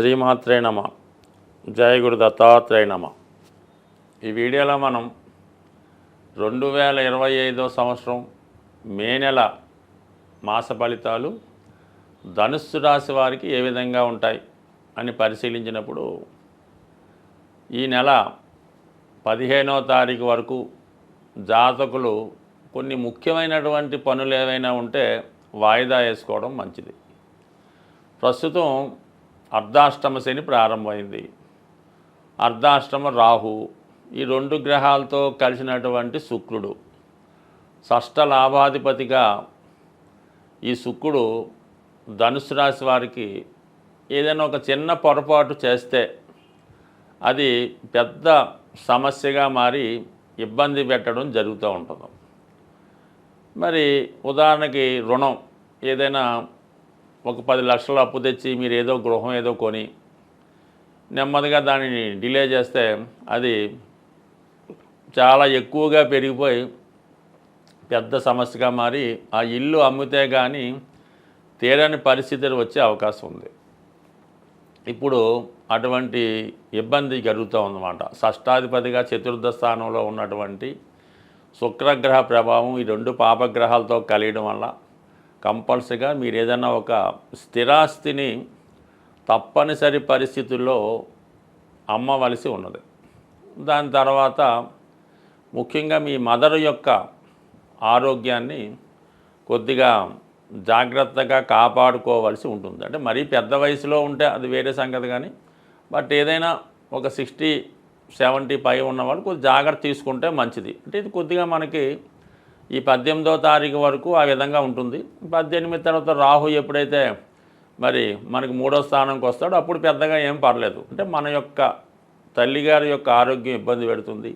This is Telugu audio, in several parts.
శ్రీమాత్రే నమ. జయ గురు దత్తాత్రేయ నమ. ఈ వీడియోలో మనం 2025 సంవత్సరం మే నెల మాస ఫలితాలు ధనుస్సు రాశి వారికి ఏ విధంగా ఉంటాయి అని పరిశీలించినప్పుడు ఈ నెల 15వ తారీఖు వరకు జాతకులు కొన్ని ముఖ్యమైనటువంటి పనులు ఏవైనా ఉంటే వాయిదా వేసుకోవడం మంచిది. ప్రస్తుతం అర్ధాష్టమ శని ప్రారంభమైంది. అర్ధాష్టమ రాహు, ఈ రెండు గ్రహాలతో కలిసినటువంటి శుక్రుడు, షష్ఠ లాభాధిపతిగా ఈ శుక్రుడు ధనుసు రాశి వారికి ఏదైనా ఒక చిన్న పొరపాటు చేస్తే అది పెద్ద సమస్యగా మారి ఇబ్బంది పెట్టడం జరుగుతూ ఉంటుంది. మరి ఉదాహరణకి రుణం, ఏదైనా ఒక 10 లక్షలు అప్పు తెచ్చి మీరు ఏదో గృహం ఏదో కొని నెమ్మదిగా దానిని డిలే చేస్తే అది చాలా ఎక్కువగా పెరిగిపోయి పెద్ద సమస్యగా మారి ఆ ఇల్లు అమ్మితే కానీ తీరని పరిస్థితులు వచ్చే అవకాశం ఉంది. ఇప్పుడు అటువంటి ఇబ్బంది జరుగుతూ ఉందన్నమాట. షష్టాధిపతిగా చతుర్థ స్థానంలో ఉన్నటువంటి శుక్రగ్రహ ప్రభావం ఈ రెండు పాపగ్రహాలతో కలియడం వల్ల కంపల్సరీగా మీరు ఏదైనా ఒక స్థిరాస్తిని తప్పనిసరి పరిస్థితుల్లో అమ్మవలసి ఉన్నది. దాని తర్వాత ముఖ్యంగా మీ మదర్ యొక్క ఆరోగ్యాన్ని కొద్దిగా జాగ్రత్తగా కాపాడుకోవాల్సి ఉంటుంది. అంటే మరీ పెద్ద వయసులో ఉంటే అది వేరే సంగతి, కానీ బట్ ఏదైనా ఒక 60-70 పై ఉన్నవాళ్ళు కొద్దిగా జాగ్రత్త తీసుకుంటే మంచిది. అంటే ఇది కొద్దిగా మనకి ఈ 18వ తారీఖు వరకు ఆ విధంగా ఉంటుంది. 18 తర్వాత రాహు ఎప్పుడైతే మరి మనకి 3వ స్థానంకి వస్తాడో అప్పుడు పెద్దగా ఏం పర్లేదు. అంటే మన యొక్క తల్లిగారి యొక్క ఆరోగ్యం ఇబ్బంది పెడుతుంది.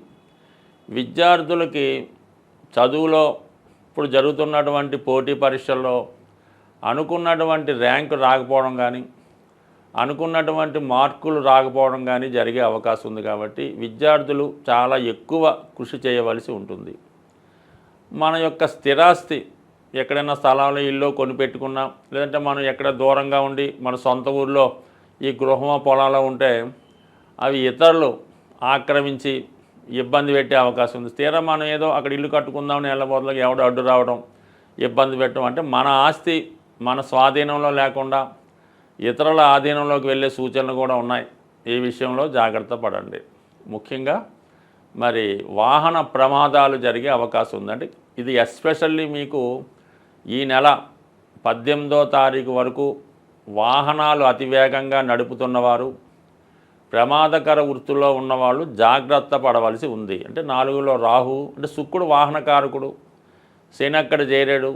విద్యార్థులకి చదువులో ఇప్పుడు జరుగుతున్నటువంటి పోటీ పరీక్షల్లో అనుకున్నటువంటి ర్యాంకు రాకపోవడం కానీ అనుకున్నటువంటి మార్కులు రాకపోవడం కానీ జరిగే అవకాశం ఉంది. కాబట్టి విద్యార్థులు చాలా ఎక్కువ కృషి చేయవలసి ఉంటుంది. మన యొక్క స్థిరాస్తి ఎక్కడైనా స్థలాలు ఇల్లు కొనిపెట్టుకున్నా, లేదంటే మనం ఎక్కడ దూరంగా ఉండి మన సొంత ఊళ్ళో ఈ గృహమో పొలాలో ఉంటే అవి ఇతరులు ఆక్రమించి ఇబ్బంది పెట్టే అవకాశం ఉంది. స్థిరం మనం ఏదో అక్కడ ఇల్లు కట్టుకుందామని వెళ్ళబోతులకు ఎవడో అడ్డు రావడం, ఇబ్బంది పెట్టడం, అంటే మన ఆస్తి మన స్వాధీనంలో లేకుండా ఇతరుల ఆధీనంలోకి వెళ్ళే సూచనలు కూడా ఉన్నాయి. ఈ విషయంలో జాగ్రత్త పడండి. ముఖ్యంగా మరి వాహన ప్రమాదాలు జరిగే అవకాశం ఉందండి. ఇది ఎస్పెషల్లీ మీకు ఈ నెల 18వ తారీఖు వరకు వాహనాలు అతివేగంగా నడుపుతున్నవారు, ప్రమాదకర వృత్తుల్లో ఉన్నవాళ్ళు జాగ్రత్త పడవలసి ఉంది. అంటే 4లో రాహు, అంటే శుక్రుడు వాహనకారకుడు, శని అక్కడ చేరాడు,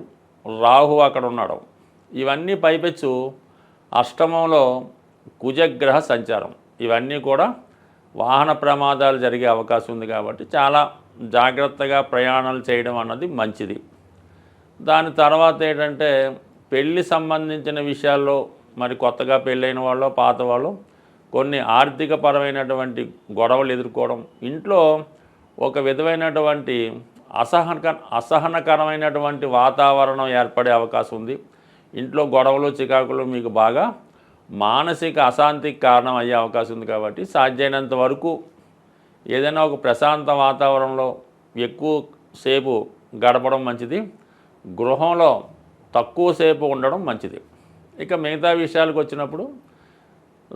రాహు అక్కడ ఉన్నాడు. ఇవన్నీ పైపెచ్చు అష్టమంలో కుజగ్రహ సంచారం, ఇవన్నీ కూడా వాహన ప్రమాదాలు జరిగే అవకాశం ఉంది. కాబట్టి చాలా జాగ్రత్తగా ప్రయాణాలు చేయడం అన్నది మంచిది. దాని తర్వాత ఏంటంటే పెళ్ళి సంబంధించిన విషయాల్లో మరి కొత్తగా పెళ్ళైన వాళ్ళు పాత వాళ్ళు కొన్ని ఆర్థికపరమైనటువంటి గొడవలు ఎదుర్కోవడం, ఇంట్లో ఒక విధమైనటువంటి అసహనకరమైనటువంటి వాతావరణం ఏర్పడే అవకాశం ఉంది. ఇంట్లో గొడవలు చికాకులు మీకు బాగా మానసిక అశాంతికి కారణం అయ్యే అవకాశం ఉంది. కాబట్టి సాధ్యమైనంత వరకు ఏదైనా ఒక ప్రశాంత వాతావరణంలో ఎక్కువ సేపు గడపడం మంచిది, గృహంలో తక్కువ సేపు ఉండడం మంచిది. ఇక మిగతా విషయాలకు వచ్చినప్పుడు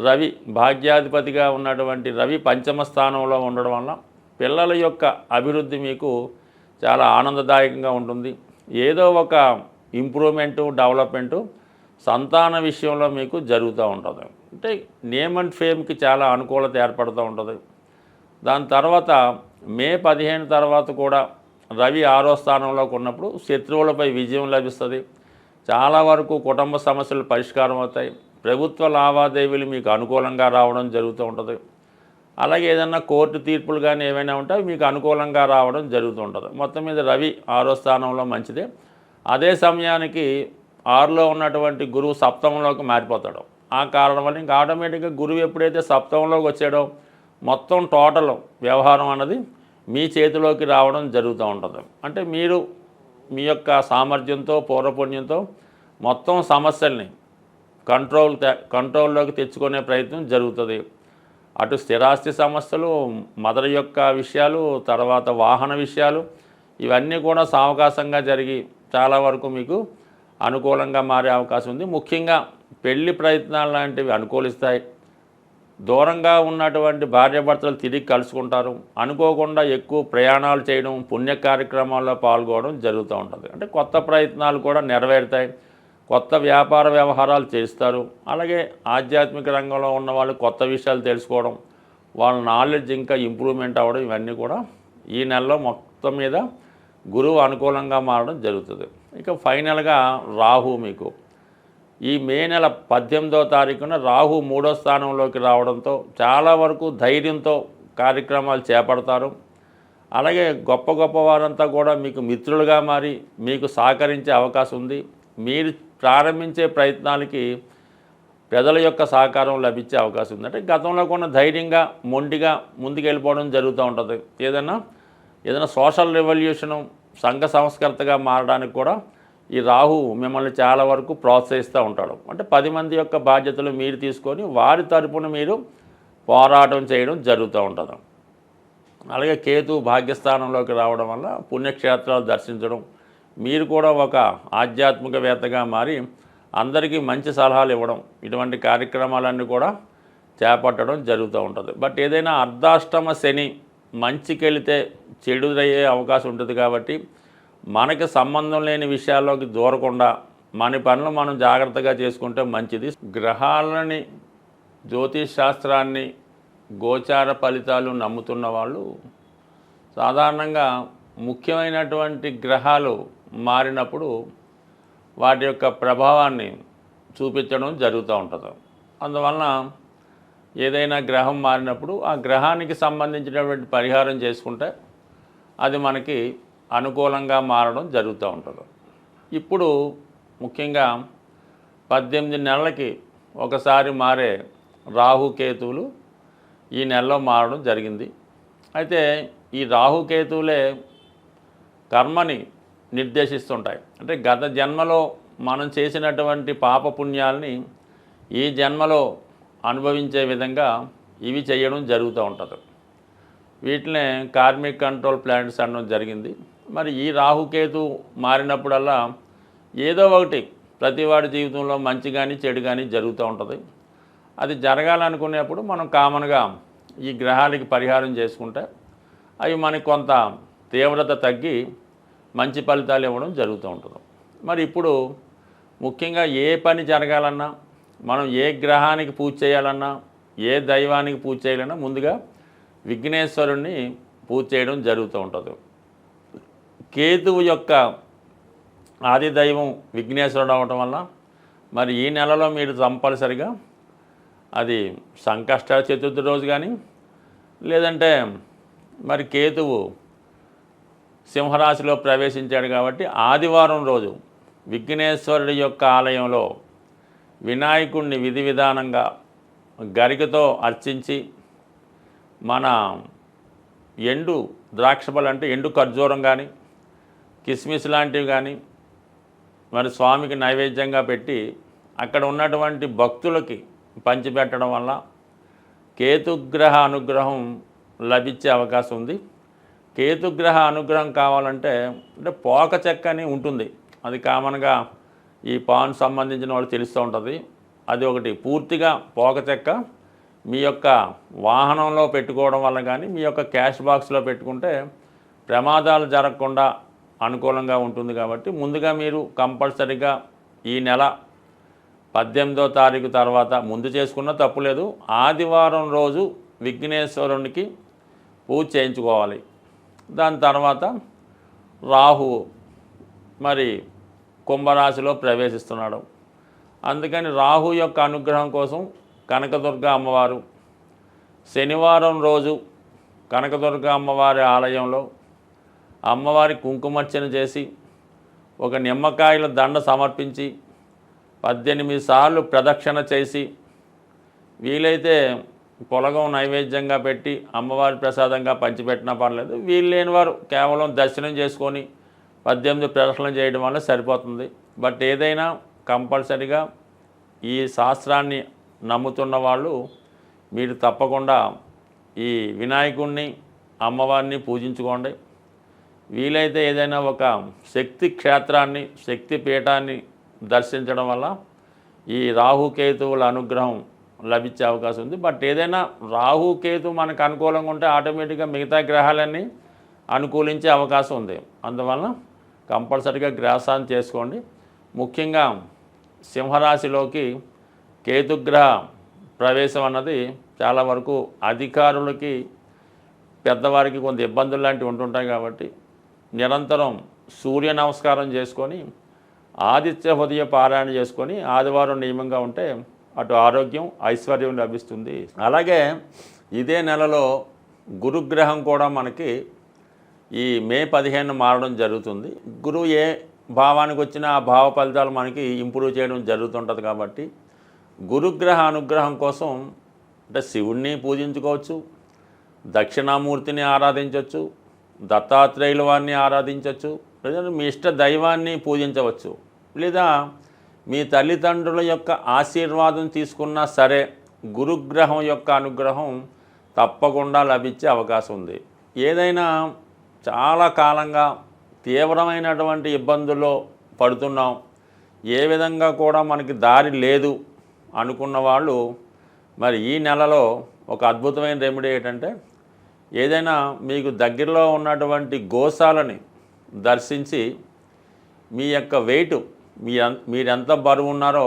రవి భాగ్యాధిపతిగా ఉన్నటువంటి రవి పంచమ స్థానంలో ఉండడం వల్ల పిల్లల యొక్క అభివృద్ధి మీకు చాలా ఆనందదాయకంగా ఉంటుంది. ఏదో ఒక ఇంప్రూవ్మెంటు డెవలప్మెంటు సంతాన విషయంలో మీకు జరుగుతూ ఉంటుంది. అంటే నేమ్ అండ్ ఫేమ్కి చాలా అనుకూలత ఏర్పడుతూ ఉంటుంది. దాని తర్వాత మే 15 తర్వాత కూడా రవి 6వ స్థానంలోకి ఉన్నప్పుడు శత్రువులపై విజయం లభిస్తుంది. చాలా వరకు కుటుంబ సమస్యలు పరిష్కారం అవుతాయి. ప్రభుత్వ లావాదేవీలు మీకు అనుకూలంగా రావడం జరుగుతూ ఉంటుంది. అలాగే ఏదన్నా కోర్టు తీర్పులు కానీ ఏమైనా ఉంటే మీకు అనుకూలంగా రావడం జరుగుతూ ఉంటుంది. మొత్తం మీద రవి 6వ స్థానంలో మంచిదే. అదే సమయానికి 6లో ఉన్నటువంటి గురువు సప్తమంలోకి మారిపోతాడు. ఆ కారణం వల్ల ఇంకా ఆటోమేటిక్గా గురువు ఎప్పుడైతే సప్తమంలోకి వచ్చాడో మొత్తం టోటల్ వ్యవహారం అన్నది మీ చేతిలోకి రావడం జరుగుతూ ఉంటుంది. అంటే మీరు మీ యొక్క సామర్థ్యంతో పూర్వపుణ్యంతో మొత్తం సమస్యల్ని కంట్రోల్లోకి తెచ్చుకునే ప్రయత్నం జరుగుతుంది. అటు స్థిరాస్తి సమస్యలు, మదర్ యొక్క విషయాలు, తర్వాత వాహన విషయాలు, ఇవన్నీ కూడా సావకాశంగా జరిగి చాలా వరకు మీకు అనుకూలంగా మారే అవకాశం ఉంది. ముఖ్యంగా పెళ్లి ప్రయత్నాలు లాంటివి అనుకూలిస్తాయి. దూరంగా ఉన్నటువంటి భార్యాభర్తలు తిరిగి కలుసుకుంటారు. అనుకోకుండా ఎక్కువ ప్రయాణాలు చేయడం, పుణ్య కార్యక్రమాల్లో పాల్గొనడం జరుగుతూ ఉంటుంది. అంటే కొత్త ప్రయత్నాలు కూడా నెరవేరుతాయి. కొత్త వ్యాపార వ్యవహారాలు చేస్తారు. అలాగే ఆధ్యాత్మిక రంగంలో ఉన్న వాళ్ళు కొత్త విషయాలు తెలుసుకోవడం, వాళ్ళ నాలెడ్జ్ ఇంకా ఇంప్రూవ్మెంట్ అవ్వడం, ఇవన్నీ కూడా ఈ నెలలో మొత్తం మీద గురువు అనుకూలంగా మారడం జరుగుతుంది. ఇక ఫైనల్గా రాహు మీకు ఈ మే నెల 18వ తారీఖున రాహు 3వ స్థానంలోకి రావడంతో చాలా వరకు ధైర్యంతో కార్యక్రమాలు చేపడతారు. అలాగే గొప్ప గొప్ప వారంతా కూడా మీకు మిత్రులుగా మారి మీకు సహకరించే అవకాశం ఉంది. మీరు ప్రారంభించే ప్రయత్నాలకి ప్రజల యొక్క సహకారం లభించే అవకాశం ఉంది. అంటే గతంలో కూడా ధైర్యంగా మొండిగా ముందుకెళ్ళిపోవడం జరుగుతూ ఉంటుంది. ఏదైనా సోషల్ రెవల్యూషను, సంఘ సంస్కర్తగా మారడానికి కూడా ఈ రాహు మిమ్మల్ని చాలా వరకు ప్రోత్సహిస్తూ ఉంటాడు. అంటే 10 మంది యొక్క బాధ్యతలు మీరు తీసుకొని వారి తరపున మీరు పోరాటం చేయడం జరుగుతూ ఉంటుంది. అలాగే కేతు భాగ్యస్థానంలోకి రావడం వల్ల పుణ్యక్షేత్రాలు దర్శించడం, మీరు కూడా ఒక ఆధ్యాత్మికవేత్తగా మారి అందరికీ మంచి సలహాలు ఇవ్వడం, ఇటువంటి కార్యక్రమాలన్నీ కూడా చేపట్టడం జరుగుతూ ఉంటుంది. బట్ ఏదైనా అర్ధాష్టమ శని మంచికెళితే చెడుదయ్యే అవకాశం ఉంటుంది. కాబట్టి మనకి సంబంధం లేని విషయాల్లోకి దూరకుండా మన పనులు మనం జాగ్రత్తగా చేసుకుంటే మంచిది. గ్రహాలని, జ్యోతిష్ శాస్త్రాన్ని, గోచార ఫలితాలు నమ్ముతున్న వాళ్ళు సాధారణంగా ముఖ్యమైనటువంటి గ్రహాలు మారినప్పుడు వాటి యొక్క ప్రభావాన్ని చూపించడం జరుగుతూ ఉంటుంది. అందువలన ఏదైనా గ్రహం మారినప్పుడు ఆ గ్రహానికి సంబంధించినటువంటి పరిహారం చేసుకుంటే అది మనకి అనుకూలంగా మారడం జరుగుతూ ఉంటుంది. ఇప్పుడు ముఖ్యంగా 18 నెలలకి ఒకసారి మారే రాహుకేతువులు ఈ నెలలో మారడం జరిగింది. అయితే ఈ రాహుకేతువులే కర్మని నిర్దేశిస్తుంటాయి. అంటే గత జన్మలో మనం చేసినటువంటి పాపపుణ్యాలని ఈ జన్మలో అనుభవించే విధంగా ఇవి చేయడం జరుగుతూ ఉంటుంది. వీటినే కార్మిక్ కంట్రోల్ ప్లానెట్స్ అనడం జరిగింది. మరి ఈ రాహుకేతు మారినప్పుడల్లా ఏదో ఒకటి ప్రతివాడి జీవితంలో మంచి కానీ చెడు కానీ జరుగుతూ ఉంటుంది. అది జరగాలనుకునేప్పుడు మనం కామన్గా ఈ గ్రహాలకి పరిహారం చేసుకుంటే అవి మనకి కొంత తీవ్రత తగ్గి మంచి ఫలితాలు ఇవ్వడం జరుగుతూ ఉంటుంది. మరి ఇప్పుడు ముఖ్యంగా ఏ పని జరగాలన్నా, మనం ఏ గ్రహానికి పూజ చేయాలన్నా, ఏ దైవానికి పూజ చేయాలన్నా ముందుగా విఘ్నేశ్వరుణ్ణి పూజ చేయడం జరుగుతూ ఉంటుంది. కేతువు యొక్క ఆది దైవం విఘ్నేశ్వరుడు అవటం వల్ల మరి ఈ నెలలో మీరు కంపల్సరిగా అది సంకష్ట చతుర్థి రోజు కానీ, లేదంటే మరి కేతువు సింహరాశిలో ప్రవేశించాడు కాబట్టి ఆదివారం రోజు విఘ్నేశ్వరుడి యొక్క ఆలయంలో వినాయకుడిని విధి విధానంగా గరికతో అర్చించి మన ఎండు ద్రాక్షపళ్ళు అంటే ఎండు ఖర్జూరం కానీ, కిస్మిస్ లాంటివి కానీ మరి స్వామికి నైవేద్యంగా పెట్టి అక్కడ ఉన్నటువంటి భక్తులకి పంచిపెట్టడం వల్ల కేతుగ్రహ అనుగ్రహం లభించే అవకాశం ఉంది. కేతుగ్రహ అనుగ్రహం కావాలంటే అంటే పోక చెక్క అని ఉంటుంది, అది కామన్గా ఈ పాన్ సంబంధించిన వాళ్ళు తెలుస్తూ ఉంటుంది. అది ఒకటి పూర్తిగా పోక చెక్క మీ యొక్క వాహనంలో పెట్టుకోవడం వల్ల కానీ, మీ యొక్క క్యాష్ బాక్స్లో పెట్టుకుంటే ప్రమాదాలు జరగకుండా అనుకూలంగా ఉంటుంది. కాబట్టి ముందుగా మీరు కంపల్సరీగా ఈ నెల 18వ తారీఖు తర్వాత ముందు చేసుకున్న తప్పులేదు, ఆదివారం రోజు విఘ్నేశ్వరునికి పూజ చేయించుకోవాలి. దాని తర్వాత రాహు మరి కుంభరాశిలో ప్రవేశిస్తున్నాడు. అందుకని రాహు యొక్క అనుగ్రహం కోసం కనకదుర్గ అమ్మవారు శనివారం రోజు కనకదుర్గ అమ్మవారి ఆలయంలో అమ్మవారి కుంకుమర్చన చేసి ఒక నిమ్మకాయల దండ సమర్పించి 18 సార్లు ప్రదక్షిణ చేసి వీలైతే పొలగం నైవేద్యంగా పెట్టి అమ్మవారి ప్రసాదంగా పంచిపెట్టినా పర్లేదు. వీలు లేని వారు కేవలం దర్శనం చేసుకొని 18 ప్రదక్షిణలు చేయడం వల్ల సరిపోతుంది. బట్ ఏదైనా కంపల్సరీగా ఈ శాస్త్రాన్ని నమ్ముతున్న వాళ్ళు మీరు తప్పకుండా ఈ వినాయకుడిని అమ్మవారిని పూజించుకోండి. వీలైతే ఏదైనా ఒక శక్తి క్షేత్రాన్ని శక్తి పీఠాన్ని దర్శించడం వల్ల ఈ రాహుకేతువుల అనుగ్రహం లభించే అవకాశం ఉంది. బట్ ఏదైనా రాహుకేతు మనకు అనుకూలంగా ఉంటే ఆటోమేటిక్గా మిగతా గ్రహాలన్నీ అనుకూలించే అవకాశం ఉంది. అందువలన కంపల్సరీగా గ్రహశాంతి చేసుకోండి. ముఖ్యంగా సింహరాశిలోకి కేతుగ్రహ ప్రవేశం అన్నది చాలా వరకు అధికారులకి పెద్దవారికి కొంత ఇబ్బందులు లాంటివి ఉంటుంటాయి. కాబట్టి నిరంతరం సూర్య నమస్కారం చేసుకొని ఆదిత్య హృదయ పారాయణ చేసుకొని ఆదివారం నియమంగా ఉంటే అటు ఆరోగ్యం ఐశ్వర్యం లభిస్తుంది. అలాగే ఇదే నెలలో గురుగ్రహం కూడా మనకి ఈ మే 15 మారడం జరుగుతుంది. గురువు ఏ భావానికి వచ్చినా ఆ భావ ఫలితాలు మనకి ఇంప్రూవ్ చేయడం జరుగుతుంటుంది. కాబట్టి గురుగ్రహ అనుగ్రహం కోసం అంటే శివుణ్ణి పూజించుకోవచ్చు, దక్షిణామూర్తిని ఆరాధించవచ్చు, దత్తాత్రేయుల వారిని ఆరాధించవచ్చు, లేదా మీ ఇష్ట దైవాన్ని పూజించవచ్చు, లేదా మీ తల్లిదండ్రుల యొక్క ఆశీర్వాదం తీసుకున్నా సరే గురుగ్రహం యొక్క అనుగ్రహం తప్పకుండా లభించే అవకాశం ఉంది. ఏదైనా చాలా కాలంగా తీవ్రమైనటువంటి ఇబ్బందుల్లో పడుతున్నాం, ఏ విధంగా కూడా మనకి దారి లేదు అనుకున్న వాళ్ళు మరి ఈ నెలలో ఒక అద్భుతమైన రెమెడీ ఏంటంటే ఏదైనా మీకు దగ్గరలో ఉన్నటువంటి గోశాలని దర్శించి మీ యొక్క వెయిట్ మీరెంత బరువు ఉన్నారో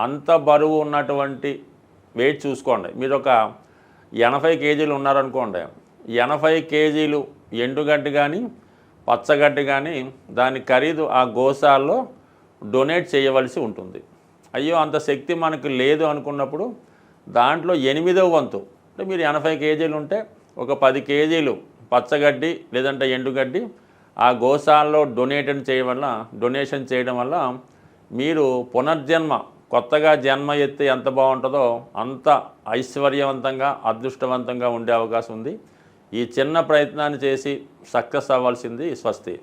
అంత బరువు ఉన్నటువంటి వెయిట్ చూసుకోండి. మీరు ఒక 80 కేజీలు ఉన్నారనుకోండి, 80 కేజీలు ఎండుగడ్డి కానీ పచ్చగడ్డి కానీ దాని ఖరీదు ఆ గోశాలలో డొనేట్ చేయవలసి ఉంటుంది. అయ్యో అంత శక్తి మనకు లేదు అనుకున్నప్పుడు దాంట్లో 8వ వంతు అంటే మీరు 80 కేజీలు ఉంటే ఒక 10 కేజీలు పచ్చగడ్డి లేదంటే ఎండుగడ్డి ఆ గోశాలలో డొనేషన్ చేయడం వల్ల మీరు పునర్జన్మ కొత్తగా జన్మ ఎత్తి ఎంత బాగుంటుందో అంత ఐశ్వర్యవంతంగా అదృష్టవంతంగా ఉండే అవకాశం ఉంది. ఈ చిన్న ప్రయత్నాన్ని చేసి సక్సెస్ అవ్వాల్సింది. స్వస్తి.